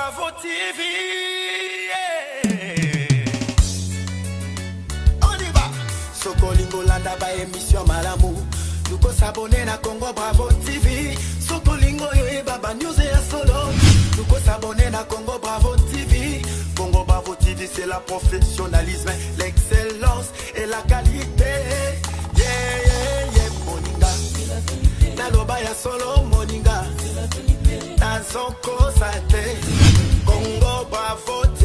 Bravo TV. On y va. Sokolingo landa ba émission Malamu. Nous ko s'abonner na Congo Bravo TV. Sokolingo yo baba news et solo. Nous ko s'abonner na Congo Bravo TV. Congo Bravo TV c'est la professionnalisme, l'excellence et la qualité. Moninga. Na loba ya solo moninga. Na zonko sate. Congo Bravo TV.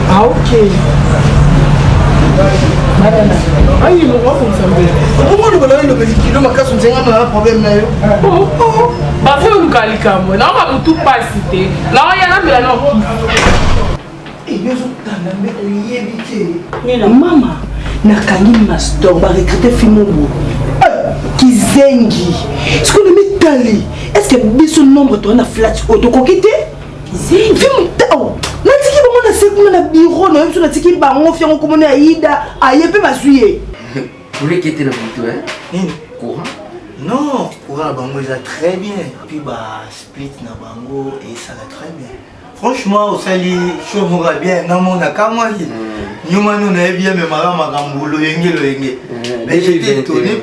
Ah ok. Aïe, le roi comme ça. Comment nous voulons le petit kilo, ma casse, on a un problème. Bah, c'est un calicam. Non, on va tout passer. Là, il y a un peu et bien, on a maman, nakangi mastor, va recruter Fimobo. Kizengi. Est-ce qu'on met Tali? Est-ce que son nombre de la flat autocoquité? Kizengi. Na bureau na yebso na tiki bango fiango komona aida ayepe basuye pour les qui étaient dans le hein courant non courant bango ça très bien puis bah split na bango et ça va très bien franchement au sali chaud moura bien na mona kamwa hi nyuma no na bien mais mara makambulo yenge mais j'étais étonné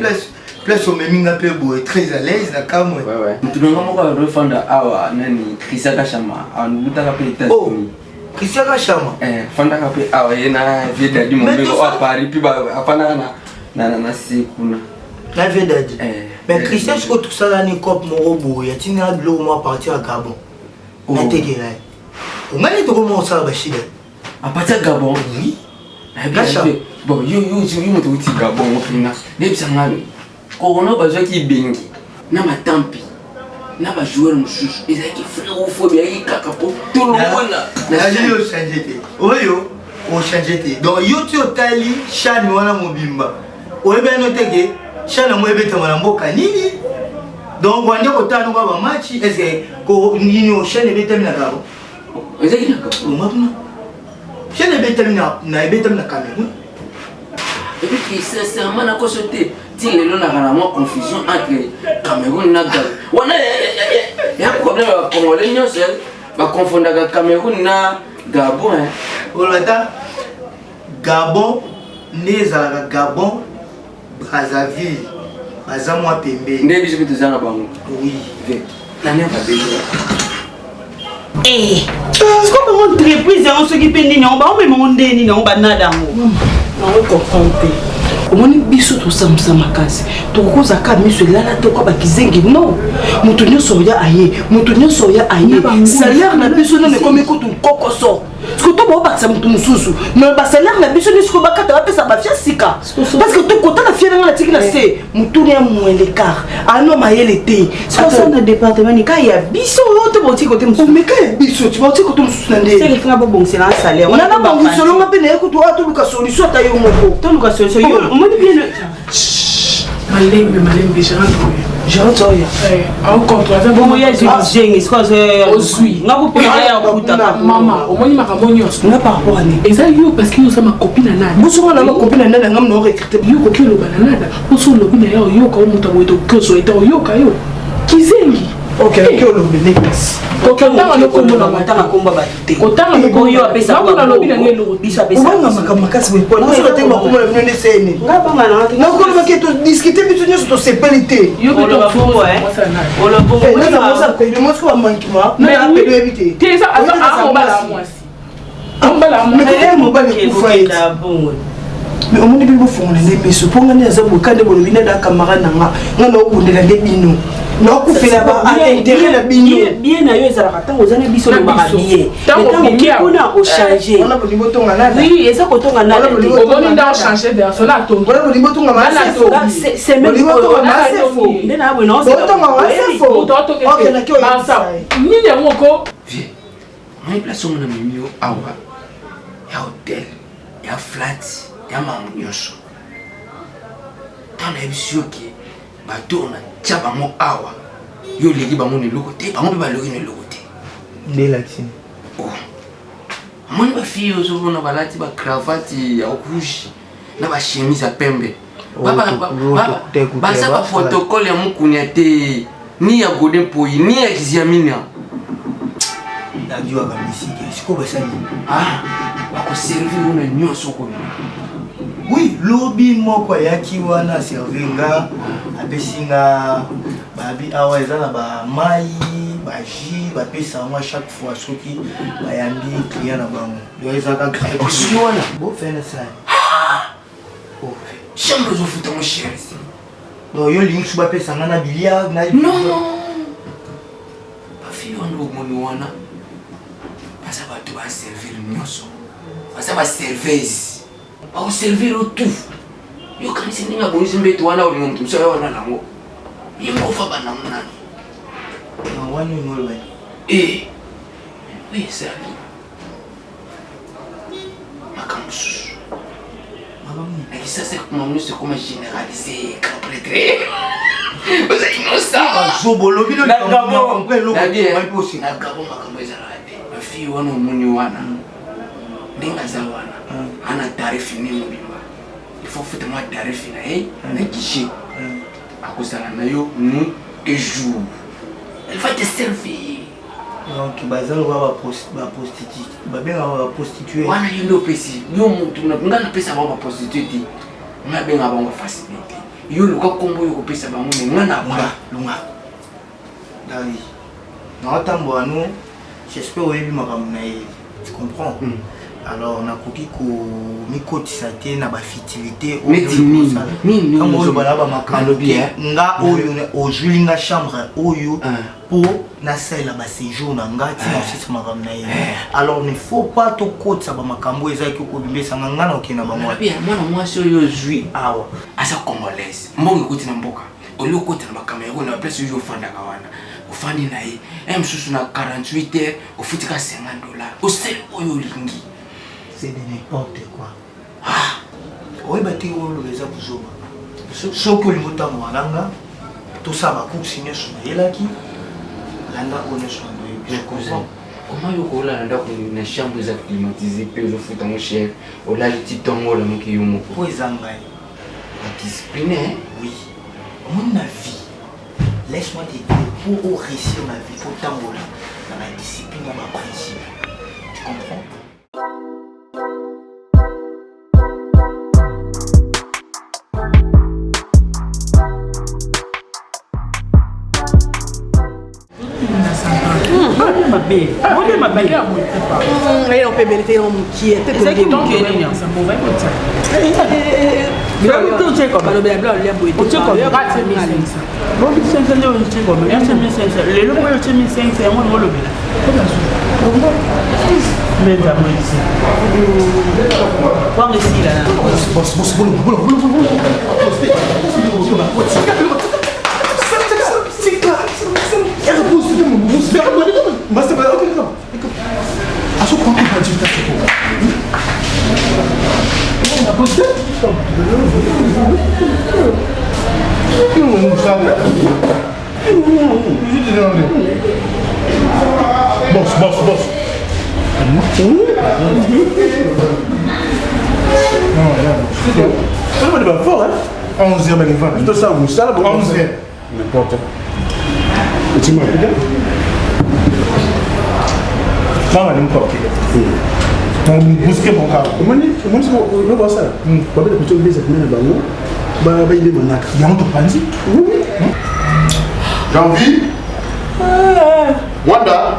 place au même peu beau et très à l'aise na kamwa ouais tu n'as pas refonder awa nani Chrisaka Chama en butaka pe États-Unis Christian Chama fanda kape awa yena vida di mombelo a Paris puis ba apana na sikuna na vida mais Christian je tout ça là ni cop morobo ya tina blo moi partir à Gabon na tegela o mali to comment ça ba shida à partir à Gabon oui bon yo mo to ti Gabon o fina depuis ça ngani corona ba zo ki bengi na matampi na ba joueur mususu ezaki frère fo bien yi kakapo tout le monde na yo changete oyo o changete donc yo ti otali Chan wana mobimba oyeba no teke Chan mo ebeta mwana mboka nini donc wande ko tanu ba match est-ce que ko nini o Chan ebeta mina gabo ezaki na gabo mapuna Chan ebeta na ebeta na Cameroun et puis sincèrement na ko sauter ti lelo na kana mo confusion entre Cameroun na Gabon wana ya problème ba congolais nyonso ba confondaka Cameroun na Gabon hein olata Gabon nezala Gabon Brazzaville bazamwa pembe ndé biso tozana bango oui nani ba bezo est-ce qu'on peut entreprise en ce qui peine on ba même on ndeni na on ba nada ngo on comprendre omoni biso to samsa makasi to koza ka miso lala to ko ba kizengi non mutu nyonso ya aye salaire na biso na comme ko to kokoso parce que to ba bakisa mutu mususu mais ba salaire na biso ni ko ba kata ba pesa ba fia sika parce que to kota na fia na tiki na se mutu ni moins l'écart ano mayele te c'est ça dans département ni ka ya biso to boti côté mususu mais ka biso tu boti côté mususu na ndé c'est le fina bo bon c'est un salaire on a ba bon selon ma pene ko to ato luka solution ta yo moko to luka solution yo on me dit bien Malembe, je rentre. En contre, bon, il y a des gens qui sont maman, au moins, il m'a ramené. On a pas rapport à nous. Et ça, parce que nous sommes ma copine à Nana. Nous sommes ma copine à Nana, nous avons recruté. Yo, coquille, le banana. Nous sommes le banana, yo, quand on t'a dit que ça était yo, kayo. Kizengi. Ok, qui est le bénéfice? Otanga le combo na matanga komba batute. Otanga le koyo apesa ko na lobi na ngelo. Biso apesa. Obanga makamakazi we pona. Biso te makoma na nene sene. Ngaba ngana. Na ko ba ke to discuter biso nyoso to sepelité. Yo be to bongo Olo bongo. Na za mosa pe de mosko ba mankima. Na apelo éviter. Te ça a bala mwasi. Ambala mwasi. Mais mo ba le kufaite. Mais on dit que vous faites des bisous pour gagner ça pour quand vous venez d'un camarade nanga ngana okundela de bino na okufela ba intérêt na bino bien na yo ezalaka tango ozana biso le mara bien tango kuna o changer on a pour niveau tonga na oui eza ko tonga na o boni da changer de son atom on a pour niveau tonga ma c'est même niveau tonga ma c'est faux ndena bwe no tonga ma c'est faux ok na kyo ça ni ya moko vie on place on na mimio awa ya hotel ya flat ya mamu nyonso tana ebisio ke bato na tia bango awa yo leki bango ne loko te bango mpe baloki ne loko te nde latine amoni bafille ozomona balati bacravate ya rouge na bachemise ya pembe baza baprotocole ya mokunia te ni ya godin poi ni ya kiziamina nagiwaka misiki siko basali bakoservir una nyonso komi. Oui, lobby moko yaki wana servinga apesinga babi awa ezana ba mai ba jus ba pesa moi chaque fois soki ba yambi client na bango yo ezaka gratuit aussi wana bo fena ça chambre zo futa mon cher ici do yo lingi suba pesa ngana bilia na non ba fille wana moni wana pasa ba to ba servir nyonso pasa ba service au servir au tout yo kanisi ninga bonisi mbeto wana uli mtu msaya wana nango yimo fa bana mnani na wani ngolwe oui c'est ali makamusu et ça c'est comme nous c'est comme généraliser complètement vous êtes innocent zobolo bino na gabo na gabo makambo ezala be ma fille wana muni wana ndinga za wana ana taarifa nini mbimba il faut faire moi taarifa na na guichet à cause na yo nous et jour elle va te servir donc bazalo ba prostituée ba benga ba prostituée wana yilo pesi yo mutu na ngana pesa ba prostituée na benga ba facilité yo luka kombo yo pesa ba ngone ngana ba lunga dali na tambo anu j'espère oyebi makambo na ye tu comprends alors on a coupé ko mikotisa te na ba fitilité nini ngo bala ba makalo bien nga oyo ojulinga chambre oyo pour na sala ba séjour na ngati na sisi makam na ye alors il ne faut pas to kotsa ba makambo ezaki ko bimbesa ngana okena ba mwa bien mwana mwasi oyo zui awa asa congolaise mbongo kuti na mboka olio koti na bakamera na place yo fanda kawana ufandi na ye msusu na 48 heures ufutika $50 osel oyo lingi. C'est de n'importe quoi. Oui, bah tu vois le visa pour zoba. Ce que le mot malanga, tout ça va continuer sur les laki. Landa on est sur le cousin. Comment yo kola nda ko na chambre za climatisée pe zo futa mon cher. Ola le titongo la moki yo moko. Pour zangai. La discipline oui. Mon avis. Laisse-moi te dire pour réussir ma vie faut tambola dans la discipline dans ma principe. Tu comprends? On peut vérifier qui était c'est qui donc est là ça bon va écouter bien tout c'est comme le blanc le boy tout comme le rat c'est 1500 bon c'est ça le c'est comme 1500 le le boy c'est 1500 on le bien mais ça moi ici quoi ici là boss N'importe. Dis-moi, regarde. Maman, elle me porte. On bousque mon cas. Comment on va ça? On va plutôt les amener là-bas. Bah, il est manac. Il y a un autre bandit. Oui. Janvier. Wanda.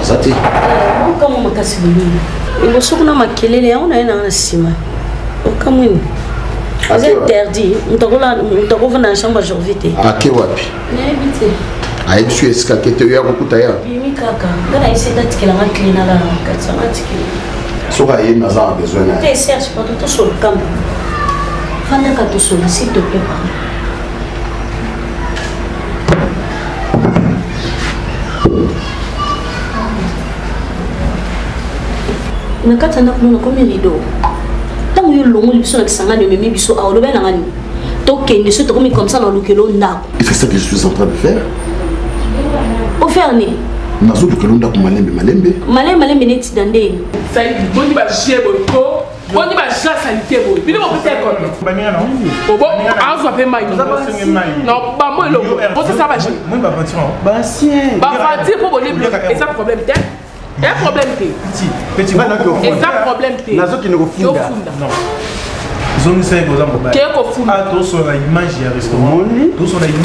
Azati. Kama makasi buluni. Ngosuku na makelele ya ona ina sima. Okamwini. C'est interdit. Mutakofa na shamba jorvite. Ake wapi? Na ebite. Ayi bisu esika kete ya kokuta ya. Bimi kaka. Ngana isenda tikela maklina la katsa matikela. Soka ye naza a besoin na. Te cherche pas tout sur le camp. Fanda ka to sur s'il te plaît pardon. Na kata na kuna komi rido. Tango yo longo libiso na kisanga de memi biso a oloba na ngani. To kende so to komi comme ça na lokelo ndako. Et c'est ça que je suis en train de faire. O faire ni. Nazo lokelo ndako malembe. Malembe neti dande. Ça boni ba jebo ko. Boni ba ja sanité bo. Bino mo peut être comme. Bamina non. Obo, azo pe mai. Non, ba mo lo. Bo ça va jebo. Moi ba partir. Bah sien. Ba partir pour bonner et ça problème t'es. Il y a un problème Petit va et ça problème t'es. Nazo qui ne refunda. Non. Zone 5 aux ambres. Qui est confunda. Ah, tous sur la image du restaurant. Tous sur la image.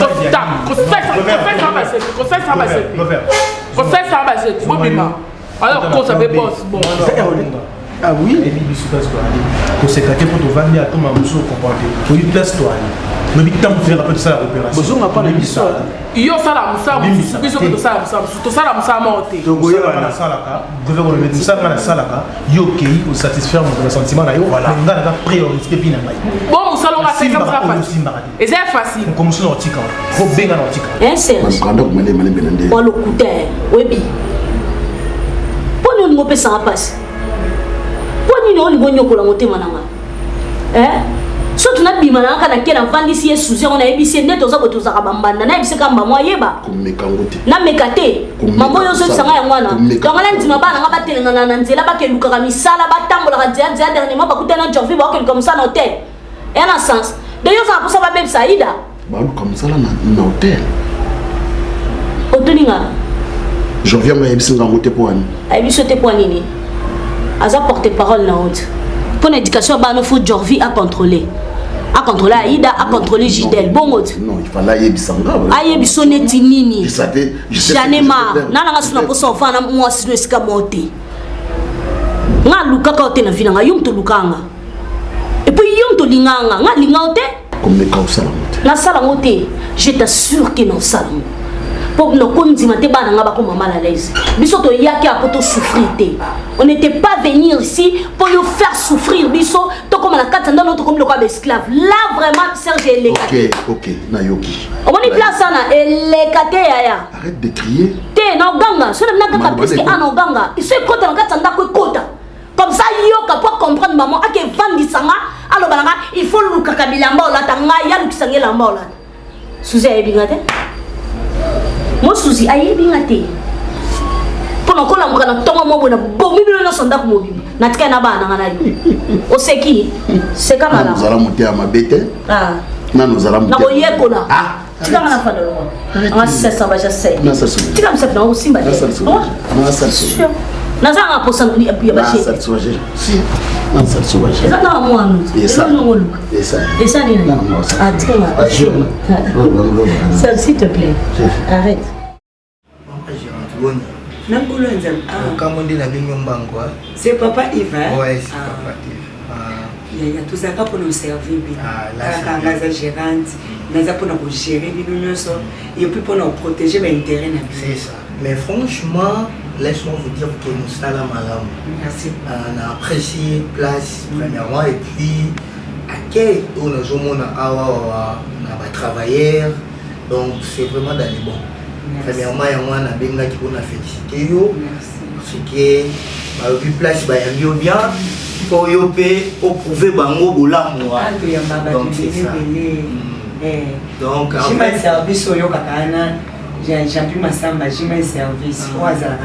Alors, qu'on savait pas. Bon. Ah oui? Et puis, pour se cacher pour te vendre à tout le monde, pour une place toi. Mais vite, tant faire un peu de ça l'opération. Besoin n'a pas de l'histoire. Il y a ça là, Moussa, biso que ça, tout ça là, Moussa monté. Donc, il y a la salaka, gouvernement de ça, la salaka, yoki pour satisfaire mon sentiment là, voilà. On a priorité bien là. Bon, Moussa l'on va faire comme ça facile. Et c'est facile. Comme ça l'antique, faut bien l'antique. Un Serge. Pour le coup oui. Pour nous nous ça passe. Pour nous nous nous monter mananga. Hein? Surtout na bimana kana kena vandi si sous on a ebisi net oza ko tozaka bambanda na ebisi kamba moyeba na mekate mambo yo so sanga ya mwana kangala ndima bana nga batelanga na nzela bakeluka ka misala batambola ka dia dernièrement bakuta na Jovi ba ko comme ça na hôtel et en sens de yo ça pour ça ba beb saïda ba comme ça na hôtel otoninga Jovi nga ebisi nga ngote po ani ebisi te po nini aza porte-parole na haute pour l'éducation ba no faut Jovi à contrôler Aïda, à contrôler Gidel. Bon mot. Non, il fallait Ayebisanga. Ayebiso neti nini. Je savais. J'en ai marre. Nana suna pour son enfant na moi sino esika monter. Nga luka ka ote na vina nga yum to lukanga. Et puis yum to linganga, nga lingaote. Comme les cas au salamote. Na salamote, je t'assure que non salamote. Pour nos condiments te bana nga ba ko mal à l'aise. Biso to yaki a poto souffrir te. On n'était pas venir ici pour nous faire souffrir biso to comme la carte dans notre comme le roi esclave. Là vraiment Serge est OK, Nayoki. On est place na elekate yaya. Arrête de crier. Te na ganga, so na kaka parce que ana ganga, il se kota na carte ndako kota. Comme ça yoka pour comprendre maman ake vandi sanga alo balanga il faut luka kabilamba la tanga ya lukisangela mbola. Suzi ayebingate. Moi Suzi ayebingate. Pour qu'on a un temps où on a bombé le sondac mobile. N'a pas na bana na yo. O c'est qui? C'est comme là. Nous allons monter à ma bête. Ah. Non, nous allons monter. Na yekola. Ah. Tu vas na fa de loin. On sait ça va je sais. Non, ça se. Tu vas me faire non aussi ba. Non, ça se. Non, ça se. Na za nga posa ni api ba chez. Ça se voit. Si. Non, ça se voit. Et ça na moi nous. Et ça. Et ça. Et ça ni. Non, non, ça. Ah, très mal. Ça s'il te plaît. Arrête. C'est papa Yves. Ouais, c'est papa Yves. Il y a tout ça pour nous servir. Quand on est gérante, nous avons gérer et puis pour nous protéger l'intérêt. C'est ça. Mais franchement, laisse-moi vous dire que nous sommes là malade. Merci. On a apprécié place premièrement et puis à quel on a travailleurs. Donc c'est vraiment dans les bons. Premièrement, on a bien félicité. Ce qui est place bien pour prouver bango bola moi. Donc c'est ça. Donc en fait service au yo kakana j'ai pu ma samba j'ai un service au hasard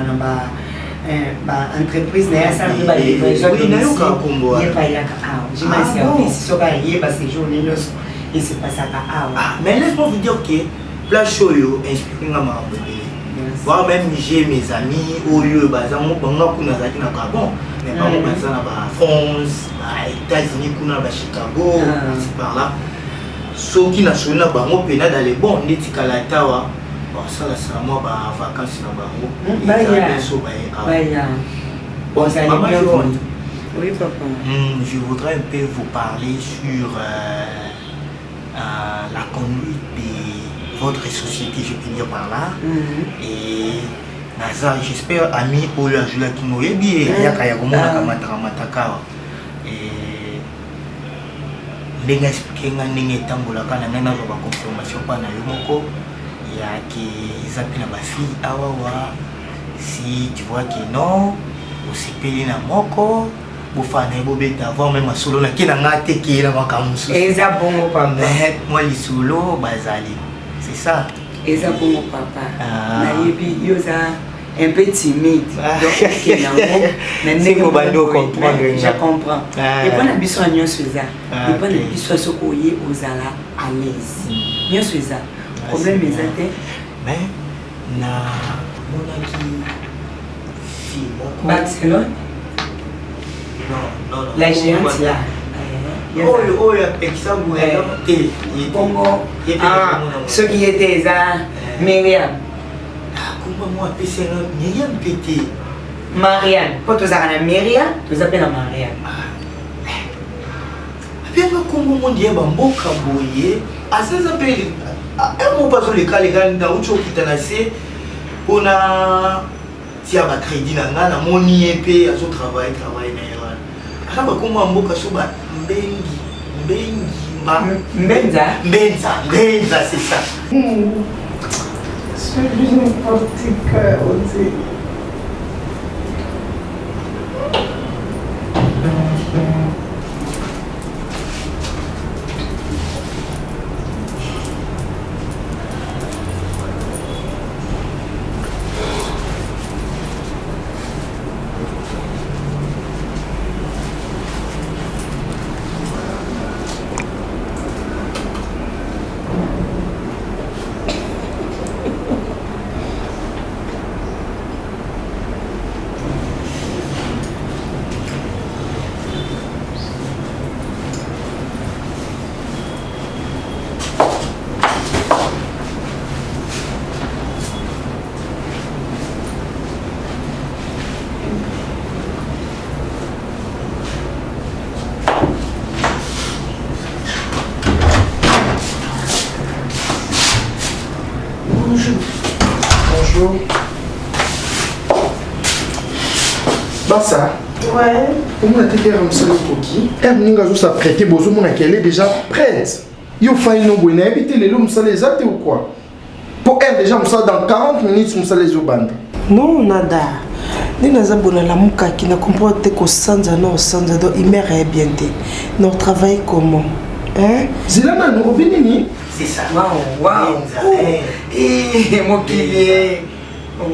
entreprise na ya sala ba livraison oui na yo ka kombo ye pa ya ka awa j'imagine service so ka ye ba séjour ni nyonso et c'est pas ça ka awa mais laisse-moi vous dire que place yo inspiré nga ma bébé voir même j'ai mes amis au lieu baza mo banga kuna zaki na Gabon mais pas mo baza na ba France ba États-Unis kuna ba Chicago c'est par là so qui na sona bango pena dans les bons neti kala tawa bon ça là c'est moi ba vacances na bango bon ça maman oui papa je voudrais un peu vous parler sur la conduite de votre société, je peux dire par là. Et Nazar, j'espère, ami, Ola Jula Kimoyebi, et Yakayagomona Kamatramataka. Et les expliquer que Tambola, quand on a une confirmation, pas na Yomoko, il y a qui appellent ma fille Awawa. Si tu vois que non, aussi payé na Moko. Avant même à solo, qui n'a pas été qui est là, moi les solo, bazali. C'est ça. Et ça pour mon papa. Naïbi, yosa un peu timide. Donc, je comprends. Et pas la biso à Nyonsuza. Et pas la biso à Sokoye aux ala à l'aise. Nyonsuza. Problème est atteint. Mais, na mon qui fille, Barcelone. Non. La géante là. Oh, exemple, ceux qui étaient là, Myriam. Comment moi appeler ça Myriam pété. Marianne. Quand tu as Myriam, tu appelles Marianne. Après, comment on dit Bamboka Boye, à ça s'appelle. Un mot pas sur les cas, les gars, dans autre chose qui t'a laissé. On a. Si à crédit, on a mon IEP, à son travail. Kama kuma mboka soba mbengi mbenza c'est ça. C'est n'importe quoi aussi. Bonjour. Bassa. Ouais. Comment on a été comme ça le coquille? Elle m'a dit s'apprêter, qu'elle est déjà prête. Il faut une bonne habiter les loups, ça les a ou quoi? Pour elle déjà, dans 40 minutes, ça les obande. Non, nada. Ni naza bona la muka qui ne comprend pas que sanza non sanza do il mère bien té. Nous travaille comment? Hein? Zilana nous revenons. C'est ça. Waouh. Eh mon kili.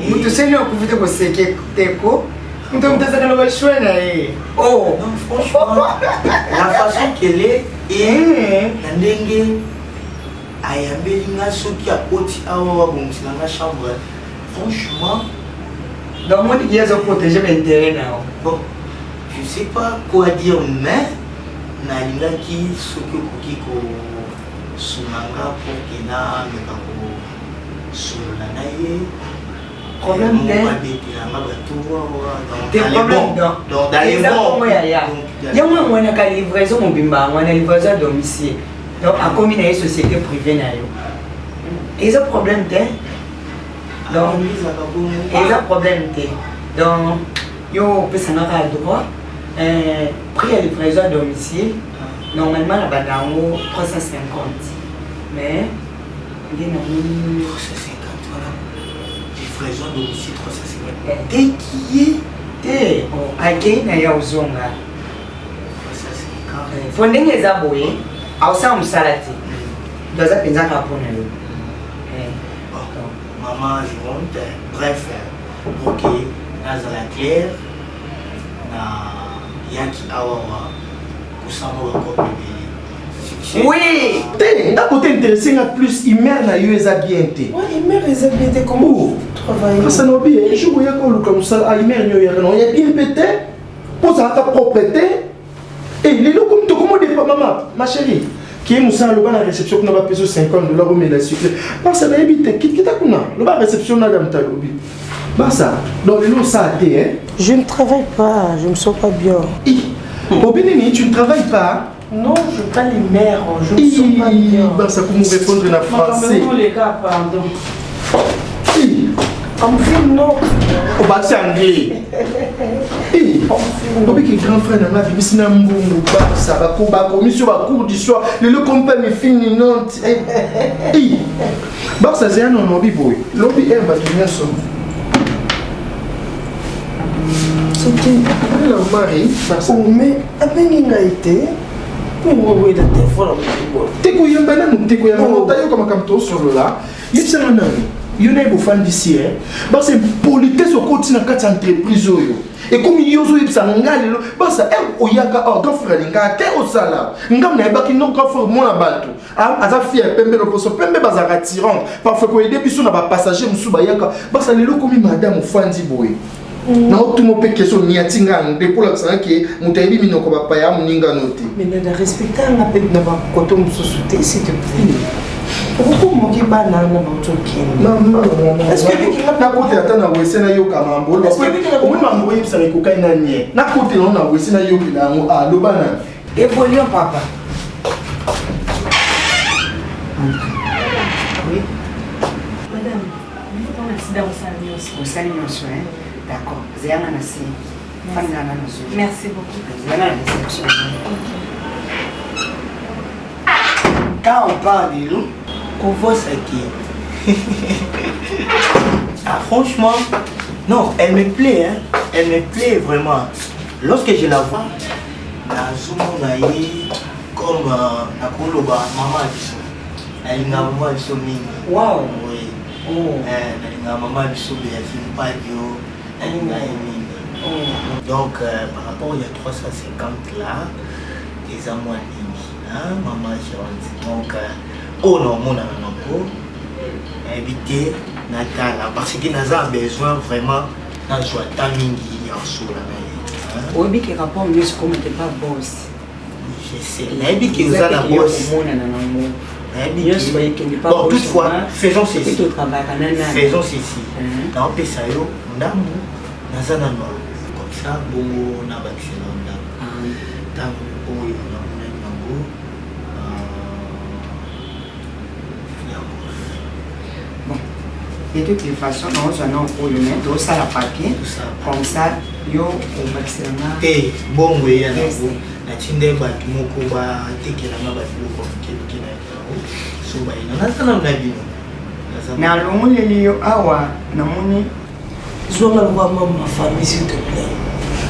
Mutu seni okuvite ko seke teko. Mutu mtazaka na bashwe na eh. Oh, non franchement la façon qu'elle est et ndenge ayambelinga soki akoti awa bongisa na chambre. Franchement donc moi qui est protéger mes intérêts là. Bon, je sais pas quoi dire mais nalinga ki soki okoki ko sunanga pour que na meka ko solola na ye. Problème des problèmes donc d'ailleurs il y a moins de livraison mobimba, on a livraison à domicile. Donc à comme une société privée na yo. Et ça problème t'es donc et ça problème t'es donc yo peut s'en avoir droit prix à livraison à domicile normalement la badango 350 mais il est normalement 350 voilà livraison à domicile 350 dès qui est te ake na ya uzonga 350 fo ndenge eza boye awusa musala te doza penza ka pona yo maman je monte bref ok nazala clair na yaki awawa kusama bakopebele. Oui! D'un côté intéressé, plus Imer na yo eza bien té. Oui, Imer eza bien té comment travailler. Parce que non bien, je voyais que comme ça Imer nyo ya non, ya bien pété. Pour ça ta propreté. Et les locaux comme comment des maman, ma chérie. Qui est moussa le bas la réception qu'on va payer $50 mais la sucre. Parce que na habité qui ta kuna, le bas réception na dame ta lobby. Bah ça, dans les lots ça té hein. Je ne travaille pas, je me sens pas bien. Au Bénin, tu ne travailles pas? Non, je veux pas les mères, je me sens pas bien. Bah ça comment répondre en français. Les gars, pardon. En film, non. Oh bah c'est anglais. Obi qui grand frère na vie bisina mbungu ba ça va ko ba commission ba cours du soir le compagnie me fini non. Bah ça c'est un non obi boy. L'obi est ba qui so. C'était la mari parce oh mais abeni na été. Mais moi oui la téléphone te ko yamba na te ko yamba ta yo comme comme to sur là. Yipsa na yo na bofan d'ici hein. Bah c'est politesse au côté na quatre entreprise yo. Et comme yozo yipsa ngale lo bah ça oyaka grand frère nga te au sala. Ngam na ba ki non grand frère moi na bato. Aza fier pembe lo poso pembe bazaka tirant. Parfois ko aider biso na ba passager musu ba yaka. Bah ça lelo comme madame Fandi boy. Na tout mon pe question ni atinga pour la ça que mutayibi minoko ba paya muninga noté. Mais na respecter un appel na ba koto mususuté s'il te plaît. Pourquoi mon qui banana na ba toki? Non. Est-ce que tu na côté ata na wese na yo kama mbolo? Est-ce que au même mambo yipsa ko kai na nie. Na côté na wese na yo bila ngo a lo bana. Évoluons papa. Oui. Madame, il faut qu'on accident au salon aussi. Au salon aussi, hein? D'accord. Zéana Nassi. Merci beaucoup. Zéana la réception. Quand on parle de nous, on voit ça qui. Ah, franchement, non, elle me plaît, hein. Elle me plaît vraiment. Lorsque je la vois, la zoom comme la Koloba, maman Abisso. Elle est maman Abisso Mini. Waouh! Oui. Oh. Elle est maman Abisso, mais elle filme pas de. Donc, par rapport il y a 350 là, les amours maman donc, oh non, mon amour, invité Natala, parce qu'il a besoin vraiment d'un joie d'amingi en sous la main. Oui, qui rapport mieux comme tu pas boss. Je sais, l'invité qui nous a la boss. Bon, toutefois, faisons ceci. Faisons ceci. Dans le pays, on a Nazana comme ça, bon, on a vacciné. Tant qu'on y a bon, de toutes les façons, nous allons pour le mettre, ça la papier, comme ça, yo au maximum. Eh, bon, oui, la tinde batumuko ba tekela na batuluko fikiki na so ba ina nasana na bino na lomuleli yo awa na moni Zola le voir ma famille s'il te plaît.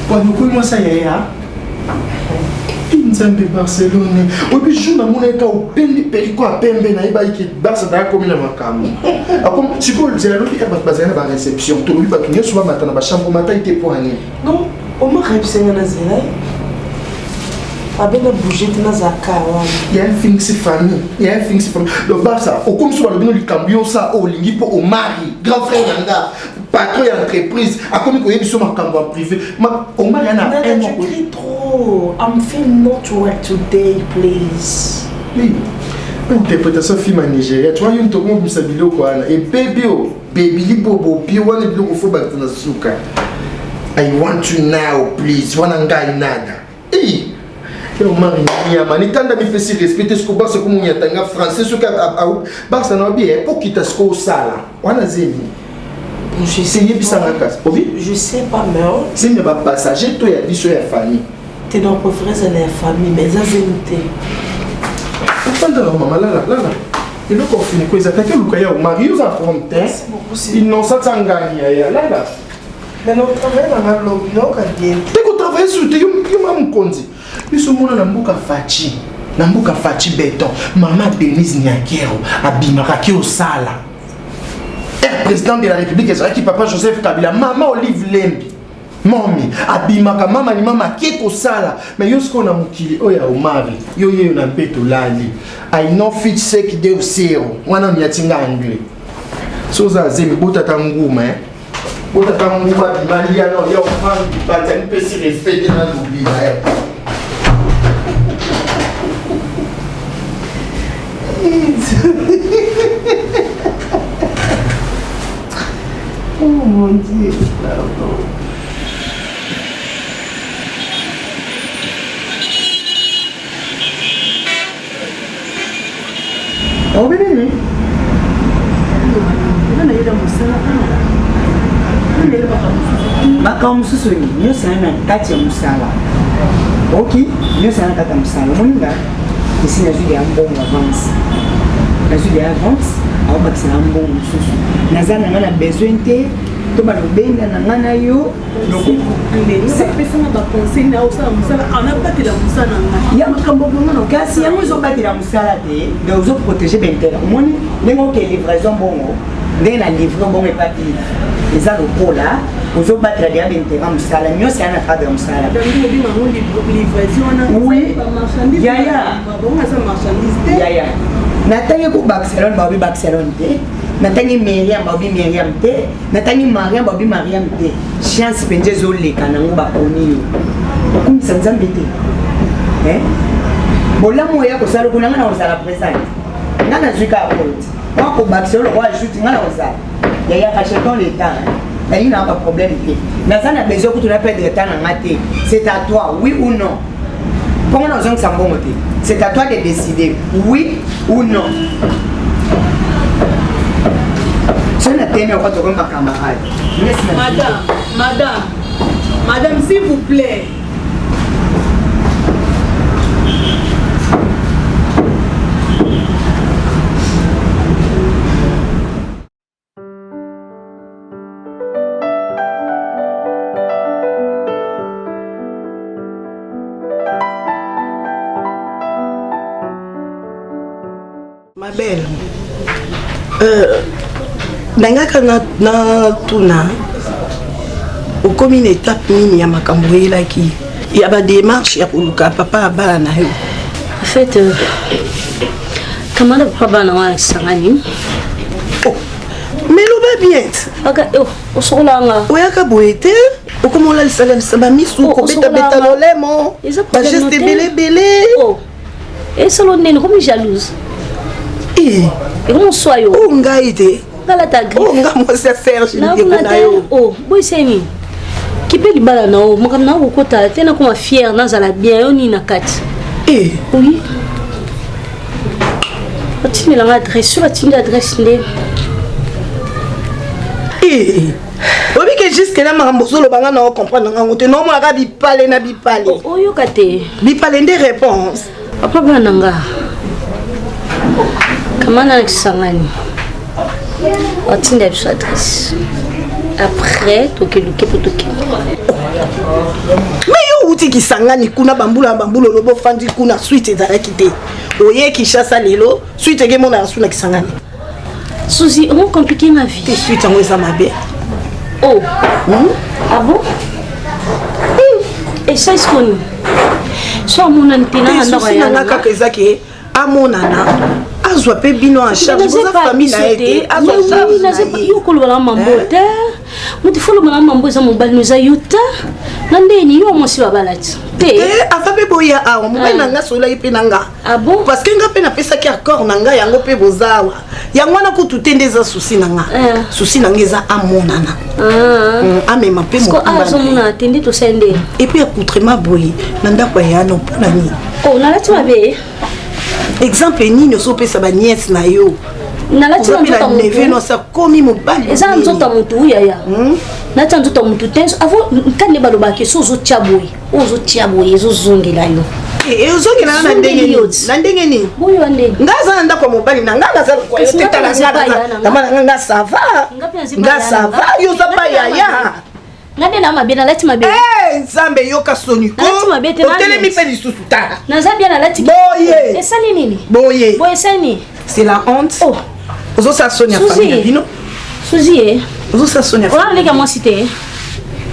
Pour nous comment ça y est hein? Nzambe Barcelone. Obi jour na moneka au pendi periko a pembe na iba ki Barça da comme na makamu. Akom siko zela lobi ka bazana ba réception. To lobi ba kinyo soba matana ba chambre mata ite poani. Non, au moins réception na zela. Abena bouger na zakawa. Il y a un fixe famille. Il y a un fixe famille. Le Barça, au comme soba le bino li cambio ça au lingi po au mari, grand frère nanga. Patron d'entreprise, à comme il y a des en privé. Au mari y en a un. Tu cries trop. I'm feeling not well today, please. Oui. Interprétation film en Nigeria. Tu vois, il y a un tour comme ça bilo quoi. Et baby oh, baby li bobo, bi one bilo ko fo batana suka. I want you now, please. Wana ngai nada. Eh. Yo mari ya mani tanda mi fesi respecter ce que ba ce comme on y atanga français ce que ba ça na bien pour quitter ce ko sala. Wana zeni. Je sais pas, mais si ne va pas passager, toi, il y a dit sur la famille. Tu es dans la famille, mais ça, c'est une attends, maman, là. Et le confiné, quoi, ils attaquent le cahier au mari, ils affrontent. Ils n'ont pas gagné. Là. Mais nous travaillons dans le lobby, non, quand bien. Tu as travaillé sur le lobby, ils sont dans Nambuka Fachi béton. Maman Denise Nyakero, Abimaraki au Sala. Président de la République, qui papa Joseph Kabila, maman Olive Lembi. Mami, abimaka mama ni mama keko sala. Mais yo sko na mukili oya omari. Yo na mpeto lali. I know fit sake de usero. Wana miatinga angle. Soza zemi bota tanguma bota tanguma bimali ya no ya omari bata ni pesi respect na lubila ya. Oh mon Dieu, pardon. Oh bébé. Makambo mosusu nyonso na kati ya mosala. Ok, nyonso na kati ya mosala. Moninga esi nazwi ya mbongo avance. Nazwi ya avance, aobakisa na mbongo mosusu. Naza na nga na besoin te, to balobenda na nga na yo. Ya makambo bongo kasi yango ezobatela mosala te, donc ozoprotege bentela. Omoni ndenge oke livraison bongo, ndenge na livre bongo epapi eza lokola ozobatela deya bentela mosala nyonso ya na cadre ya mosala. Yaya natangi ko Barcelone baobi Barcelone te, natangi Myriam baobi Myriam te, natangi Mariam baobi Mariam te. Chance penje ezoleka nango bakoni yo okumisa nzambe te. Bolamu oya kosala kuna nga na kozala présente nga nazwi ka apote wako Barcelone okoa juti nga na kozala yaya kacheton l'état nali na ba problème te naza na besoin kutu na perdre temps na nga te. C'est à toi, oui ou non. Comment nous avons ça bon? C'est à toi de décider, oui ou non. Je ne t'aime pas comme ma camarade. Madame, s'il vous plaît. Ma belle, nangaka na tuna okomi une étape nini ya makambo elaki ya ba démarche ya koluka papa abala na yo. En fait, comment le papa na wa sangani? Oh, mais lo ba bien. Aga o solanga. Oyaka boete okomola lisala lisaba misu ko beta beta lolemo. Ba geste belé. Oh. Et solo nene comme jalouse. Et comment soit yo? Oh ngaite. Ngala ta griffe. Oh ngamo se Serge ni na yo. Oh, boy seni. Kipe libala na o, makam na ko kota tena kuma fier na zala bien yo ni na kati. Oui. Tu me l'adresse sur l'adresse nde. Obi que jusque là makambo solo banga na comprendre nga ngote no mona ka bipale na bipale. Oh yo kate. Bipale nde réponse. Papa bananga. Comment na kisangani? Otinda biso adresse. Après tokeluke potoke. Mais yo uti kisangani kuna bambula lobo fandi kuna suite ezalaki te. Oye Kishasa lelo suite ke mona suna kisangani. Suzy, on compliqué ma vie. Tes suite en ça ma belle. Oh. Ah bon? Et ça est-ce qu'on soit mon antenne na na ka kezaki amonana azwa pe bino en charge za famille na été azwa charge na zepa yo ko lola mambo te muti folo mala mambo za mobali no za yuta nandeni yo mo si babalati te afa pe boya a mo ba nanga sola ipe nanga. Ah bon? Parce que nga pe na pesa ki accord nanga yango pe bozawa yango na ko tutende za souci nanga souci nanga za amonana amema pe mo ko azo mona atende to sende et puis accoutrement boyi nanda kwa yana pona ni oh nalati mabe exemple nini osopesa ba nièce na yo nalati na neve no sa komi mobali eza nzoto mutu yaya nati nzoto mutu tenso avant kande baloba ke so zo tiaboye zo zongela yo ozongela na ndenge ni boyo ande ngaza nda kwa mobali na nganga za kwa yo tetala nga ça va yo za ba yaya ngade na mabena lati mabena nzambe yoka soni ko otelemi pe lisusu tala naza bien lati boye esali nini boye sani c'est la honte ozo sa soni ya famille bino Suzy ozo sa soni ya famille on leka moi cité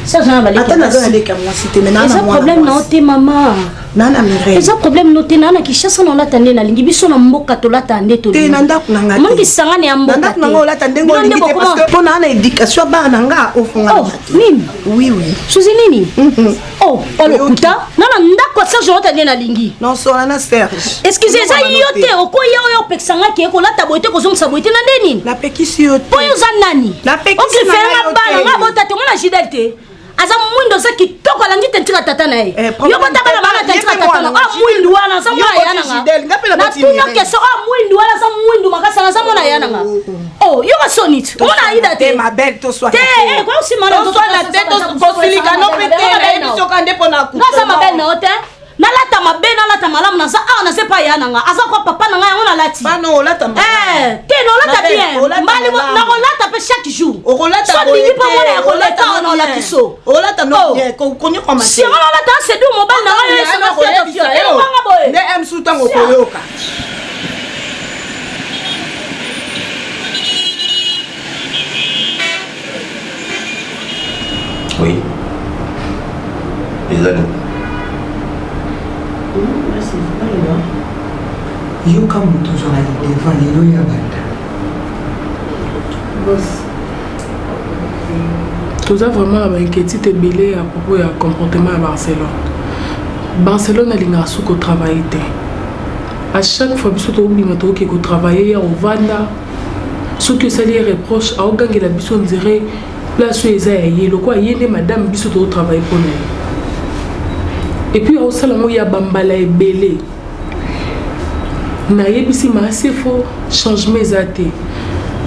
Ça j'en ai Attends, nazo aller comme moi si tu me nana. C'est problème non te maman. Nana Mireille. C'est problème non te nana qui chasse on la tande na lingi biso na mboka to la tande to. Te nanda kunanga. Mon qui sanga ne mboka. Nanda kunanga la tande ngo lingi te parce que pona na éducation ba nanga au fond. Oh, nini? Oui oui. Suzi nini? Oh, pas le kuta. Nana ndako ça je tande na lingi. Non, so na Serge. Excusez ça yote okoya oyo pexanga ki ko la taboite ko zonga saboite na ndeni. La pekisi yote. Po yo za nani? La pekisi. On fait la balle nga bota te mona jidelte. Aza mwindo za kitoko la ngite ntika tata na ye. Yo bota bala bala ntika tata na. Ah mwindo wana sa mwana yana nga. Na tuno keso ah mwindo wana sa mwindo makasa na sa mwana yana nga. Oh, yo ka sonit. Mona ida te ma belle to soit. Te, kwa usimana to soit la tête to kosilika no pete na ebiso kande pona ku. Na sa ma belle na hote. Nalata mabe nalata malamu na sa na se pa yana nga aza kwa papa na nga yango nalati bano olata te no lata bien mali na olata pe chaque jour olata so ndingi pa mona ya kolata na olata so olata no konyo kwa si on olata c'est du mobile na nga yeso na fia nga boy ne am su tango koyoka oui les amis yo ka moto ozwaka devant lelo ya banda toza vraiment na bainquiétude ebele à propos ya comportement ya Barcelone alingaka suki kotravaille te à chaque fois biso tobima tokoki kotravaille ya ovanda soki osali ye reproche aogangela biso on dirait place oyo eza ya ye lokwa ye nde madame biso tokotravaille mpo na ye et puis aosala ngo ya bambala ebele nayebisi maase fo changement eza te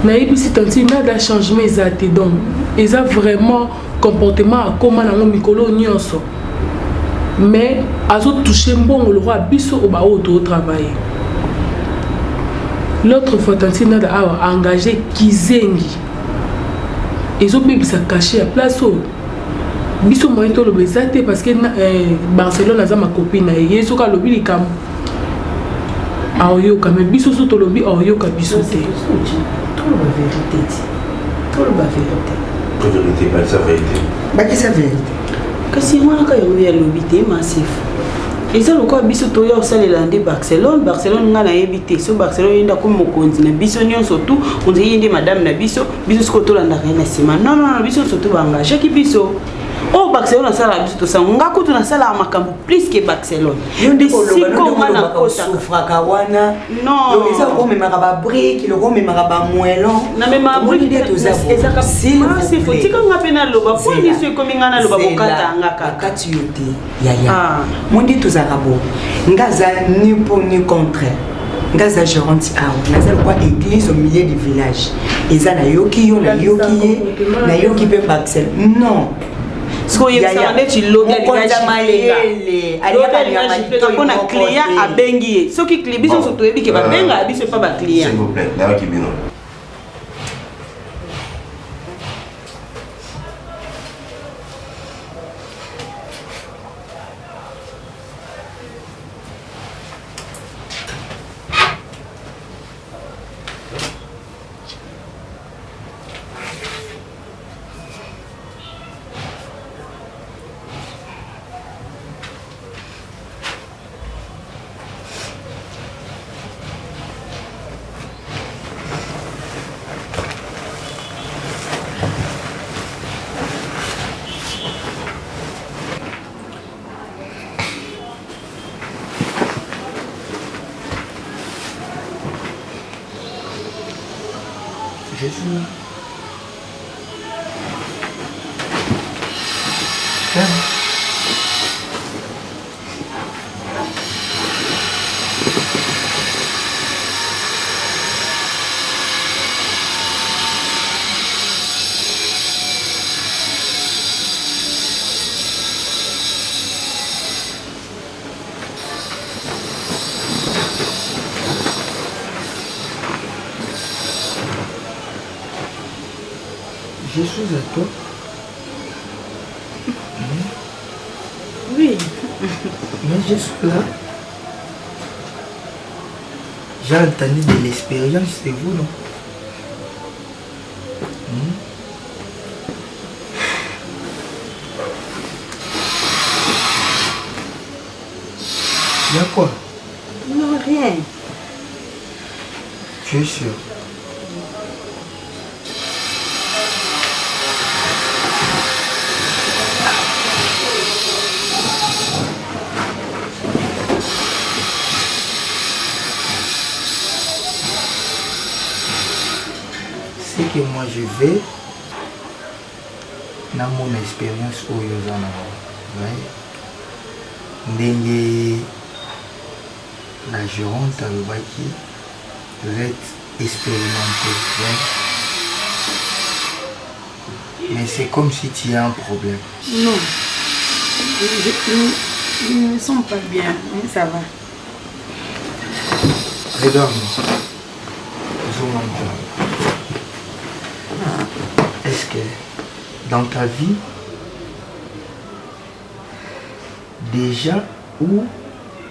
nayebisi tanti nada changement eza te donc eza vraiment comportement akoma nango mikolo nyonso mais azotouche mbongo lokwa biso oyo baoyo totravaille l'autre fois tanti nada awa engagé kizengi ezobebisa caché ya place oyo biso moyen toloba eza te parce que Barcelone aza makopine na ye soki alobi likambo aoyoka mais biso so tolobi aoyoka biso te toloba vérité balisa vérité bakisa vérité kasi mwana ka yango ya lobi te masifu eza lokola biso toya kosalela nde Barcelone nga nayebi te so Barcelone yenda komi mokonzi na biso nyonso tu onze ye nde madame na biso siko tolandaka ye na nsima non biso nyonso tu baengagaki biso oh Barcelone asala biso tosango nga kutu nasalaka makambo plus que Barcelone siko nga nakosufraka wana eza komemaka babrike loko omemaka bamoelon namema brikesiko tika nga mpe naloba po biso ekomi nga naloba bokatanga kakati yo te yaya mondi tozalaka bo nga aza ni pour ni contre nga aza gérante awa naza lokwa église au milieu du village eza nayoki yo nayoki ye nayoki mpe Barcelone non mpona client abengi ye soki biso nyonso toyebi ke babengaka biso epa baclient Jésus. Je suis à toi. Oui. Mais je suis là. J'ai entendu de l'expérience de vous, non? Il y a quoi? Non, rien. Tu es sûr? C'est que moi je vais dans mon expérience au Yozana. Ndenge la gérante a être expérimentée. Mais c'est comme si tu as un problème. Non. Je ne me sens pas bien, mais ça va. Regarde-moi. Zoom-moi. Est-ce que dans ta vie, déjà ou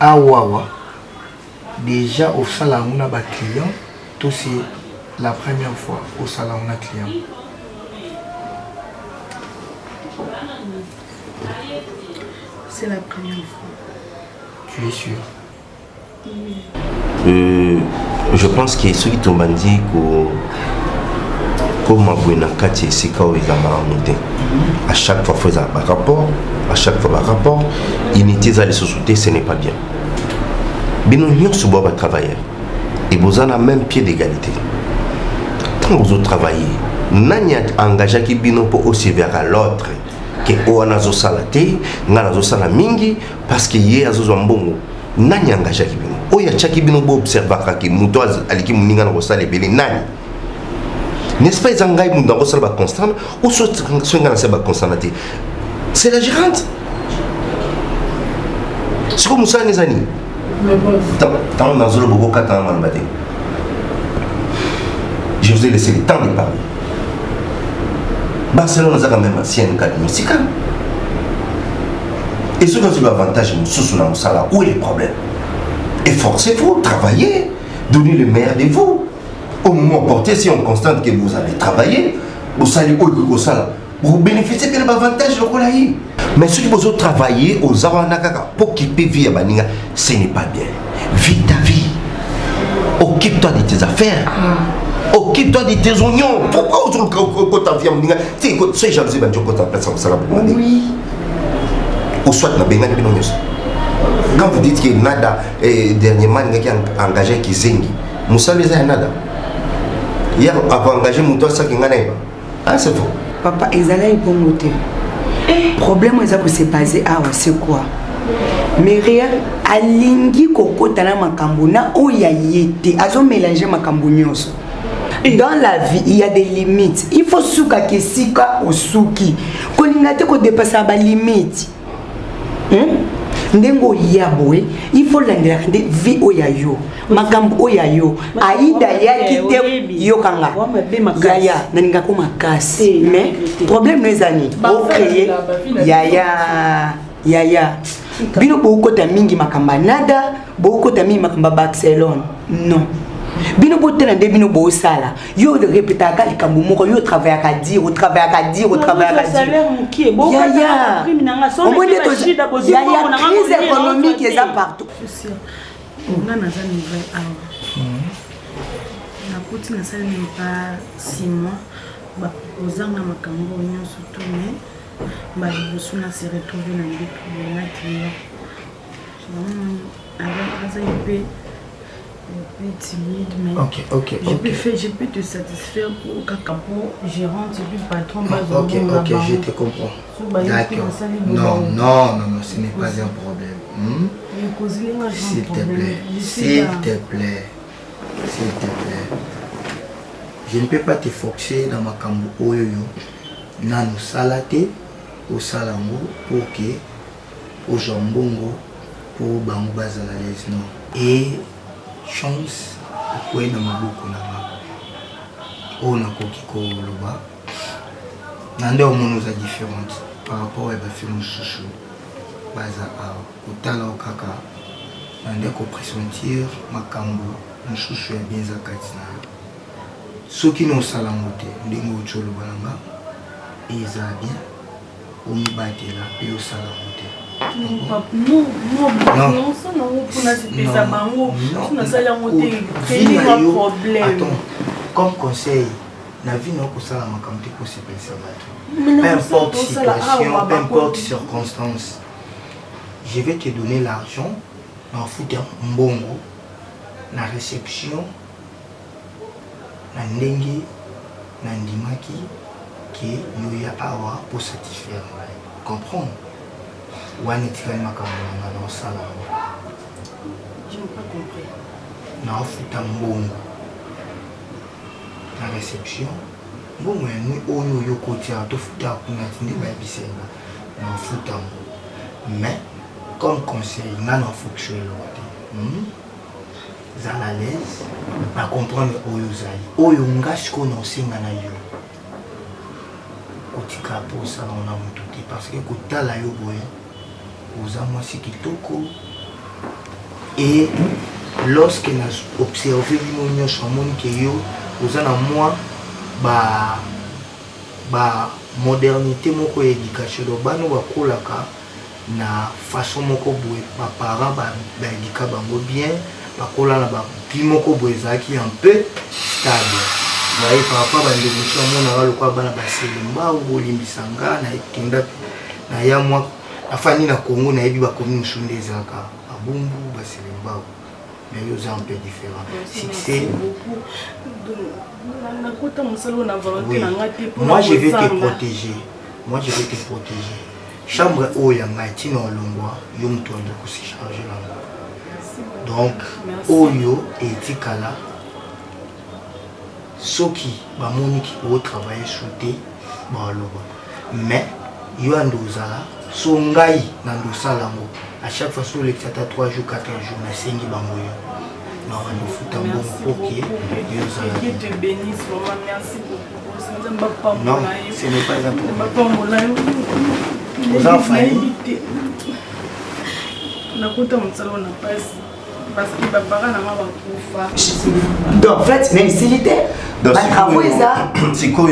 à Wawa, déjà au salon on a un client, tout c'est la première fois au salon on a client. C'est la première fois. Tu es sûr? Je pense que ceux qui t'ont dit comme c'est à chaque fois il faut un rapport, à chaque fois un rapport, unité à la société, ce n'est pas bien. Nous sommes travailleurs et vous avez le même pied d'égalité. Quand vous travaillez, vous avez engagé qui pour aussi vers l'autre que vous avez salaté, vous avez salaté mingi parce que vous avez un bon. Vous avez engagé qui vous avez chaki bino bo observer que mutoaz aliki muninga na kosala ebele nani. N'est-ce pas, ils ont gagné dans le constant ou soit constant. C'est la gérante. C'est comme ça, les amis. Tant dans le bobo, je vous ai laissé le temps de parler. Barcelone a quand même ancienne cadre musicale. Et ce qui est l'avantage, c'est que où est le problème? Efforcez-vous, travaillez, donnez le meilleur de vous. Au moment opportun, si on constate que vous avez travaillé, vous bénéficiez de l'avantage de l'Okolaï. Mais ceux qui vous travaillé aux Aranakaka pour quitter vie à Baninga, ce n'est pas bien. Vis ta vie. Occupe-toi de tes affaires. Occupe-toi de tes oignons. Pourquoi vous avez vie à Baninga? Tu sais, j'ai besoin de dire que tu as place à la oui. Ou soit na benga ni binonyos. Quand vous dites que nada dernièrement il y a engagé qui zengi. Moussa les a nada. Hier avant engagé mon toi ça qui ngana. Ah c'est faux. Papa ezala bon côté. Problème est que c'est basé à c'est quoi? Mais rien alingi kokota na makambo na oya yete azo mélanger makambo nyonso. Dans la vie, il y a des limites. Il faut souka kesika ou souki. Kolinga te ko dépasser ba limite. Ndengo yabwe il faut l'endira de vie oyayo makambo oyayo aida ya kite yo kanga yaya naninga ko makasi mais problème les amis au créer yaya bino boko ta mingi makamba nada boko ta mingi makamba Barcelone non bino botela nde bino bo sala yo de répéter ka likambo moko yo travailler à dire au travail à dire au travail à dire salaire mukie bo ka prime nanga so on est il y a crise économique et ça partout on a naza niveau awa na koti na sala même pas 6 mois ba ozanga makambo nyonso tout mais ba liboso na se retrouver na ndeko na client avant ça il peut timide, mais je peux te satisfaire pour cacapo, gérante et puis patron. Ok, je te comprends. D'accord. Non, ce n'est pas un problème. S'il te plaît. Je ne peux pas te forcer dans ma cambo oyo. Nano salate au salango pour que au jambongo pour bango bazalaise non. Et chance pour na maboko na ba ona koki ko loba nande o mono za différente par rapport à ba film chouchou baza a kotala okaka nande ko pressentir makambo chouchou ya bien zakatina soki no sala ngote ndingo cholo balanga eza bien o mi batela pe o sala ngote Comme conseil, la vie n'a pas ça comme tu peux se penser. Peu importe situation, peu importe circonstance, je vais te donner l'argent, en foutant un bongo, la réception, la ndenge, la ndimaki, qui nous y a awa pour satisfaire. Comprends? Ou est-ce que tu as dans ça? Je n'ai pas compris. Non, foutant un bongo. La réception, bon, nous yo côté à tout foutu à Kunatine, mais foutu. Mais comme conseil, n'a pas fonctionné à l'aise, à comprendre où yo ngash qu'on a aussi ngana yo. Côté pour ça on a tout parce que côté là yo boye, aux amours si kitoko et lorsque nous observons l'union chamon que yo aux ana moi modernité moko éducation do bano bakolaka na façon moko boye ba parents ba éduka bango bien bakola na ba pi moko boye zaki un peu stable voyez papa ba ndebusha mona walo kwa bana baselemba ngolimbisanga na ekenda na ya moi afani na Congo na yebi ba commune sunde zaka abumbu baselemba. Mais ils sont un peu différents. Succès. Oui. Moi je vais te protéger. Moi je vais te protéger. Chambre où il y a un matin au longwa, il y a un toit de se charger là. Donc, Oyo et Tikala, ceux qui vont travailler sous thé, mais il y a un dosala, Songai dans le salango. À chaque fois, sur les 3 jours, 4 jours, on a 5 bangoyo. Non, on nous fout un bon poké. Dieu te bénisse, maman. Merci beaucoup. Non, ce n'est pas important. Aux enfants. Donc, en fait, même s'il était. Donc, c'est quoi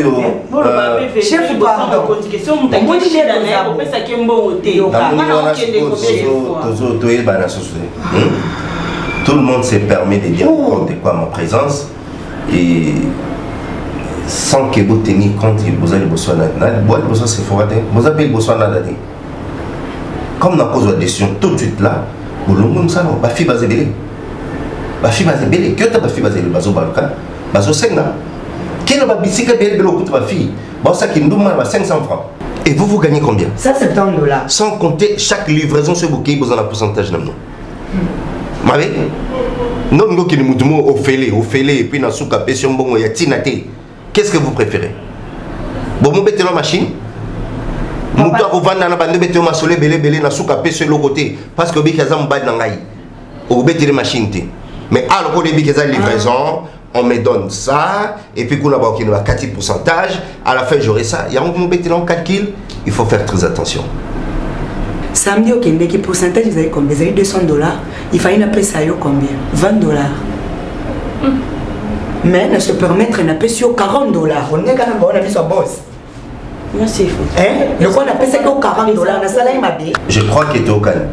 chef tout le monde se permet de dire compte de quoi ma présence et sans que vous teniez compte vous allez besoin de c'est fort vous avez besoin de comme on a posé la décision tout de suite là vous l'avez ça ma fille va se béler ma fille va se béler que ta fille va se béler bazo baluka bazo senga quelle va bicyclette belle belle ma fille bon ça qui nous demande 500 francs et vous gagnez combien? Ça c'est $70. Sans compter chaque livraison sur bouquet vous en a pourcentage de nous. Mabe non nous qui nous disons au fêlé et puis dans souka pression bon ya tinate. Qu'est-ce que vous préférez? Bon mon bête la machine mon doit revendre na bande bête ma solé belé na souka pression l'autre côté parce que bikaza mbad na ngai au bête la machine mais alors qu'on dit bikaza livraison on me donne ça et puis qu'on a pas 4 pourcentage à la fin j'aurai ça il y a mon bête en calcul il faut faire très attention. Samedi au Québec, le pourcentage vous avez combien? Vous avez $200. Il fallait appeler ça combien? $20. Mais ne se permettre d'appeler sur $40. On est quand même bon, on a mis son boss. Merci. Le quoi on appelle ça $40. On ça là il m'a dit. Je crois qu'il est au calme.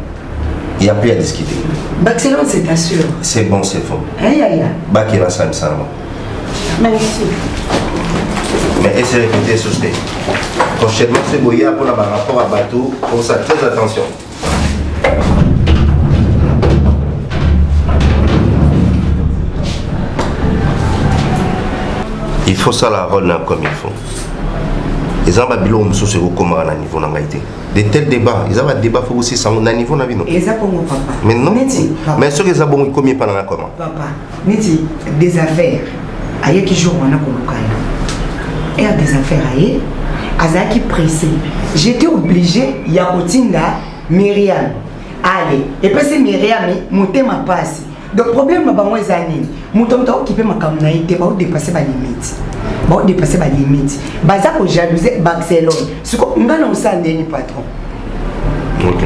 Il n'y a plus à discuter. Barcelone, c'est sûr. C'est bon, c'est faux. Merci. Mais essayez de répéter ce que prochainement, c'est Boya pour le rapport à bateau. Pour ça, très attention. Il faut ça la rôle comme il faut. Ils ont un bilan sur comment à niveau d'angaïté. De tels débats, ils ont un débat faut aussi ça à niveau d'angaïté. Ils ont papa. Mais non. Mais ce qu'ils ont bon combien pendant comment? Papa, Niti, des affaires. Aïe qui joue on a colocal. Et à des affaires aïe, Azaki pressé. J'étais obligé Yakotinda Myriam. Allez, et puis c'est Myriam, monter ma passe. Donc problème ma bango ezani. Mouton ta occupé ma kamnaïté, ba dépasser ma limite. Ba dépasser ma limite. Baza ko jalouser Barcelone. Ce qu'on ngana usandeni patron. OK.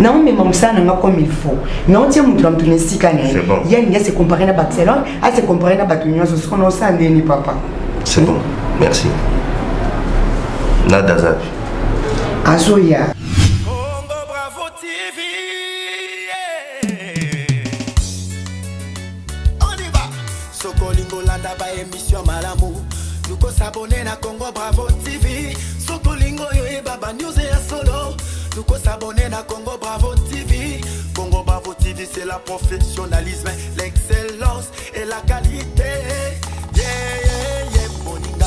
Non mais mon ça n'a comme il faut. Non tiens mon tram tourner si cané. Il y a se comparer à Barcelone, à se comparer à Batunion, ce qu'on usandeni papa. C'est bon. Merci. Nada Zabi. Azoya. Congo Bravo TV. kolanda ba émission malamu. Nous ko s'abonner na Congo Bravo TV. Soto lingo yo e baba news ya solo. Nous ko s'abonner na Congo Bravo TV. Congo Bravo TV c'est la professionnalisme, l'excellence et la qualité. Yeah yeah yeah moninga.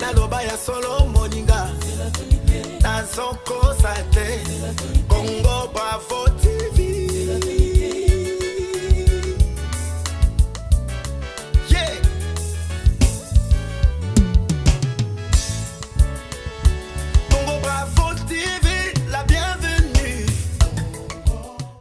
Na loba ya solo moninga. Na zoko